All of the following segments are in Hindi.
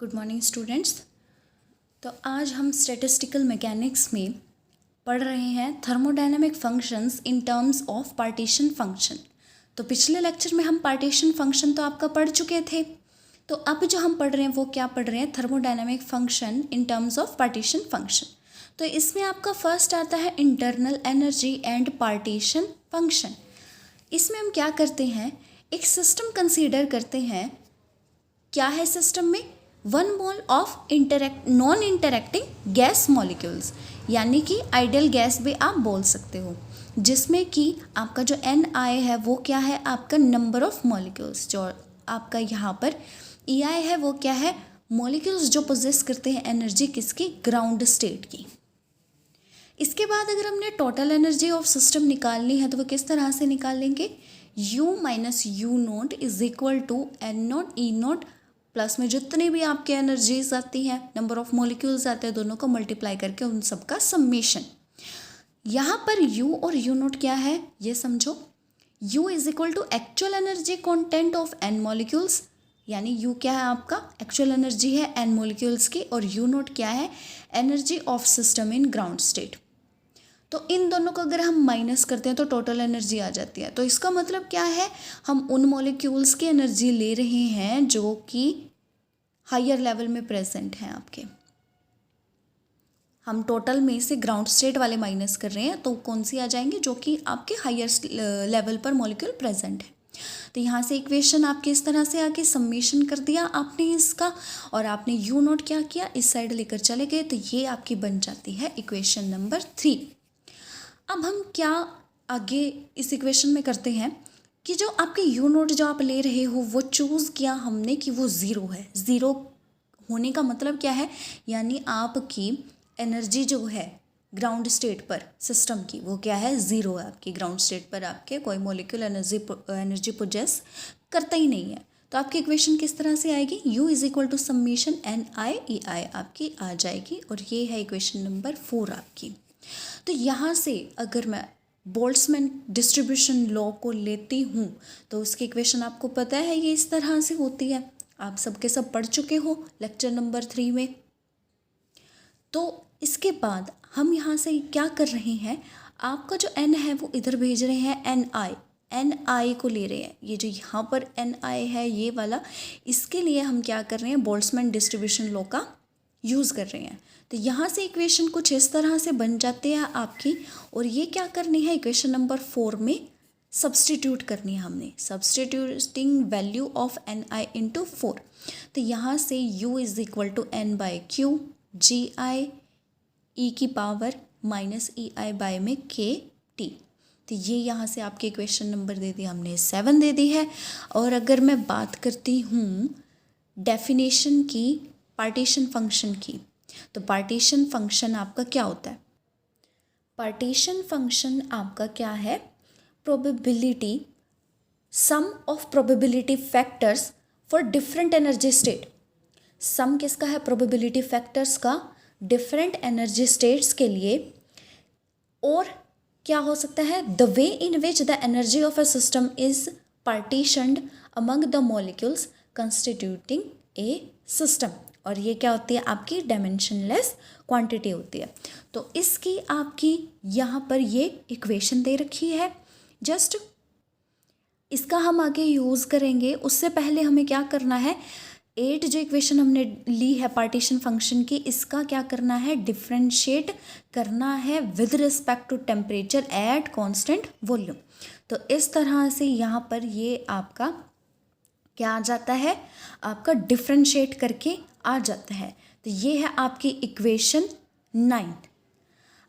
Good morning students. तो आज हम स्टैटिस्टिकल मैकेनिक्स में पढ़ रहे हैं thermodynamic functions in terms of partition function. तो पिछले लेक्चर में हम पार्टीशन फंक्शन तो आपका पढ़ चुके थे। तो अब जो हम पढ़ रहे हैं वो क्या पढ़ रहे हैं, thermodynamic function in terms of partition function. तो इसमें आपका फर्स्ट आता है internal energy and partition function. इसमें हम क्या करते हैं, एक सिस्टम कंसीडर करते हैं। क्या है सिस्टम में, 1 mole of non interacting gas molecules, यानी कि आइडियल गैस भी आप बोल सकते हो, जिसमें कि आपका जो Ni है वो क्या है, आपका नंबर ऑफ मॉलिक्यूल्स। जो आपका यहाँ पर Ei है वो क्या है, मॉलिक्यूल्स जो पोजेस करते हैं एनर्जी किसकी, ग्राउंड स्टेट की। इसके बाद अगर हमने टोटल एनर्जी ऑफ सिस्टम निकालनी है तो वो किस तरह से निकालेंगे, U minus U naught is equal to N naught E naught plus में जितनी भी आपके एनर्जीज आती हैं, नंबर ऑफ मॉलिक्यूल्स आते हैं, दोनों को मल्टीप्लाई करके उन सब का समेशन। यहाँ पर U और U नोट क्या है ये समझो। U is equal to actual energy content of n molecules, यानी U क्या है आपका, एक्चुअल एनर्जी है n मॉलिक्यूल्स की, और U नोट क्या है, energy of system in ground state. तो इन दोनों को अगर हम माइनस करते हैं तो टोटल एनर्जी आ जाती है। तो इसका मतलब क्या है, हम उन मॉलिक्यूल्स की एनर्जी ले रहे हैं जो कि हायर लेवल में प्रेजेंट हैं आपके। हम टोटल में से ग्राउंड स्टेट वाले माइनस कर रहे हैं, तो कौन सी आ जाएंगे, जो कि आपके हायर लेवल पर मॉलिक्यूल प्रेजेंट है। तो यहाँ से इक्वेशन आपके इस तरह से आके समेशन कर दिया आपने इसका, और आपने यू नोट क्या किया, इस साइड लेकर चले गए, तो ये आपकी बन जाती है इक्वेशन नंबर 3। अब हम क्या आगे इस इक्वेशन में करते हैं कि जो आपके यू नोट जो आप ले रहे हो वो चूज़ किया हमने कि वो ज़ीरो है। ज़ीरो होने का मतलब क्या है, यानी आपकी एनर्जी जो है ग्राउंड स्टेट पर सिस्टम की वो क्या है, ज़ीरो है। आपकी ग्राउंड स्टेट पर आपके कोई मॉलिक्यूल एनर्जी पोजेस करता ही नहीं है। तो आपकी इक्वेशन किस तरह से आएगी, U is equal to summation NiEi आपकी आ जाएगी, और ये है इक्वेशन नंबर 4 आपकी। तो यहाँ से अगर मैं बोल्ट्जमैन डिस्ट्रीब्यूशन लॉ को लेती हूँ तो उसकी इक्वेशन आपको पता है ये इस तरह से होती है, आप सबके सब पढ़ चुके हो लेक्चर नंबर 3 में। तो इसके बाद हम यहाँ से क्या कर रहे हैं, आपका जो n है वो इधर भेज रहे हैं Ni को ले रहे हैं। ये जो यहाँ पर Ni है ये वाला, इसके लिए हम क्या कर रहे हैं, बोल्ट्जमैन डिस्ट्रीब्यूशन लॉ का यूज़ कर रहे हैं। तो यहाँ से इक्वेशन कुछ इस तरह से बन जाते हैं आपकी, और ये क्या करनी है, इक्वेशन नंबर 4 में सब्सटीट्यूट करनी है हमने, substituting value of Ni into 4। तो यहाँ से U is equal to n by Q G I E की power minus E I by में के टी। तो ये यहाँ से आपके इक्वेशन नंबर दे दी हमने 7 दे दी है। और अगर मैं बात करती हूँ डेफिनेशन की पार्टीशन फंक्शन की, तो पार्टीशन फंक्शन आपका क्या होता है, पार्टीशन फंक्शन आपका क्या है, probability, sum of probability factors for different energy state. Sum किसका है, प्रोबेबिलिटी फैक्टर्स का डिफरेंट एनर्जी स्टेट्स के लिए। और क्या हो सकता है, the way in which the energy of a system is partitioned among the molecules constituting a system. और ये क्या होती है, आपकी डायमेंशनलेस क्वांटिटी होती है। तो इसकी आपकी यहाँ पर ये इक्वेशन दे रखी है, जस्ट इसका हम आगे यूज़ करेंगे। उससे पहले हमें क्या करना है, 8 जो इक्वेशन हमने ली है पार्टीशन फंक्शन की, इसका क्या करना है, डिफ्रेंशिएट करना है with respect to temperature at constant volume. तो इस तरह से यहाँ पर ये आपका क्या आ जाता है, आपका डिफ्रेंशिएट करके आ जाता है। तो ये है आपकी इक्वेशन 9।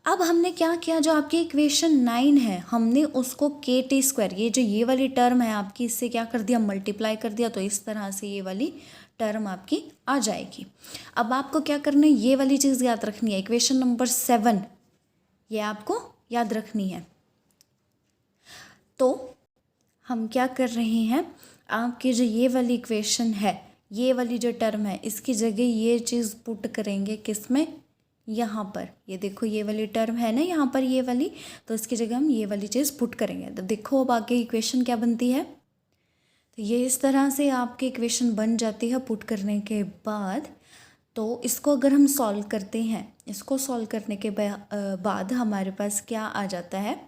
अब हमने क्या किया, जो आपकी इक्वेशन 9 है हमने उसको KT², ये जो ये वाली टर्म है आपकी, इससे क्या कर दिया, मल्टीप्लाई कर दिया। तो इस तरह से ये वाली टर्म आपकी आ जाएगी। अब आपको क्या करना है, ये वाली चीज़ याद रखनी है, इक्वेशन नंबर 7 ये आपको याद रखनी है। तो हम क्या कर रहे हैं, आपकी जो ये वाली इक्वेशन है, ये वाली जो टर्म है, इसकी जगह ये चीज़ पुट करेंगे किस में, यहाँ पर। ये देखो ये वाली टर्म है ना यहाँ पर ये वाली, तो इसकी जगह हम ये वाली चीज़ पुट करेंगे। तो देखो अब आगे इक्वेशन क्या बनती है, तो ये इस तरह से आपकी इक्वेशन बन जाती है पुट करने के बाद। तो इसको अगर हम सॉल्व करते हैं, इसको सॉल्व करने के बाद हमारे पास क्या आ जाता है,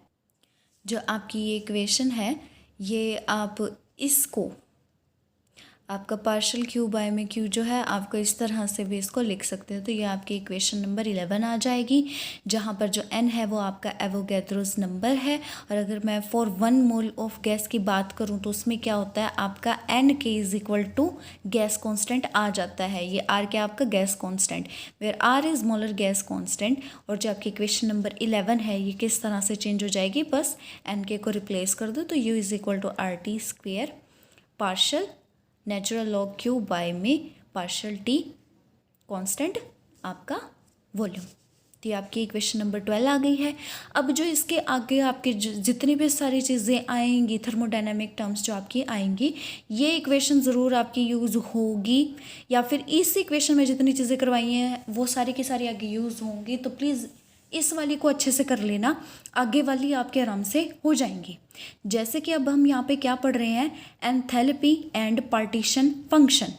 जो आपकी ये इक्वेशन है, ये आप इसको आपका पार्शियल क्यू बाय में क्यू जो है आपको इस तरह से भी इसको लिख सकते हो। तो ये आपकी इक्वेशन नंबर 11 आ जाएगी, जहाँ पर जो n है वो आपका एवोगैड्रोस नंबर है। और अगर मैं फॉर 1 मोल ऑफ गैस की बात करूँ तो उसमें क्या होता है, आपका NK is equal to gas constant आ जाता है। ये R क्या आपका gas constant, where R is molar gas constant. और जो आपकी इक्वेशन नंबर 11 है ये किस तरह से चेंज हो जाएगी, बस NK को रिप्लेस कर दो। तो U is equal to RT square partial natural log Q by में पार्शियल टी कांस्टेंट आपका वॉल्यूम। तो ये आपकी इक्वेशन नंबर 12 आ गई है। अब जो इसके आगे आपके जितनी भी सारी चीज़ें आएंगी, थर्मोडायनामिक टर्म्स जो आपकी आएंगी, ये इक्वेशन ज़रूर आपकी यूज़ होगी, या फिर इस इक्वेशन में जितनी चीज़ें करवाई हैं वो सारी की सारी आगे यूज़ होंगी। तो प्लीज़ इस वाली को अच्छे से कर लेना, आगे वाली आपके आराम से हो जाएंगी। जैसे कि अब हम यहाँ पे क्या पढ़ रहे हैं, enthalpy and partition function.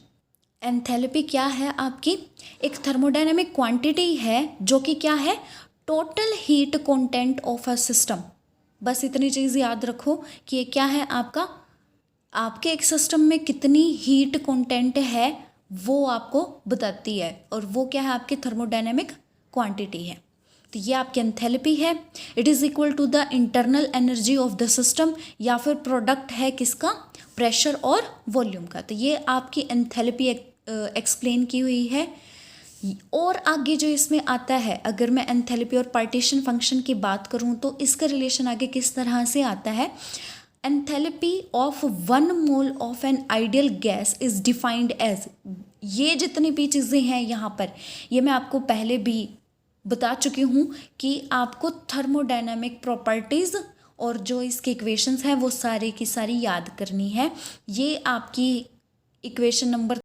Enthalpy क्या है आपकी, एक थर्मोडायनामिक क्वांटिटी है जो कि क्या है, total heat content of a system. बस इतनी चीज़ याद रखो कि ये क्या है आपका, आपके एक सिस्टम में कितनी हीट कंटेंट है वो आपको बताती है, और वो क्या है, आपकी थर्मोडायनामिक क्वांटिटी है। तो ये आपकी एंथैल्पी है। It is equal to the internal energy of the system, या फिर प्रोडक्ट है किसका, प्रेशर और वॉल्यूम का। तो ये आपकी एंथैल्पी एक्सप्लेन की हुई है। और आगे जो इसमें आता है, अगर मैं एंथैल्पी और पार्टीशन फंक्शन की बात करूं तो इसका रिलेशन आगे किस तरह से आता है, enthalpy of 1 mole of an ideal gas is defined as, ये जितनी भी चीज़ें हैं यहाँ पर, ये मैं आपको पहले भी बता चुकी हूँ कि आपको थर्मोडायनामिक प्रॉपर्टीज़ और जो इसके इक्वेशंस हैं वो सारी की सारी याद करनी है। ये आपकी इक्वेशन नंबर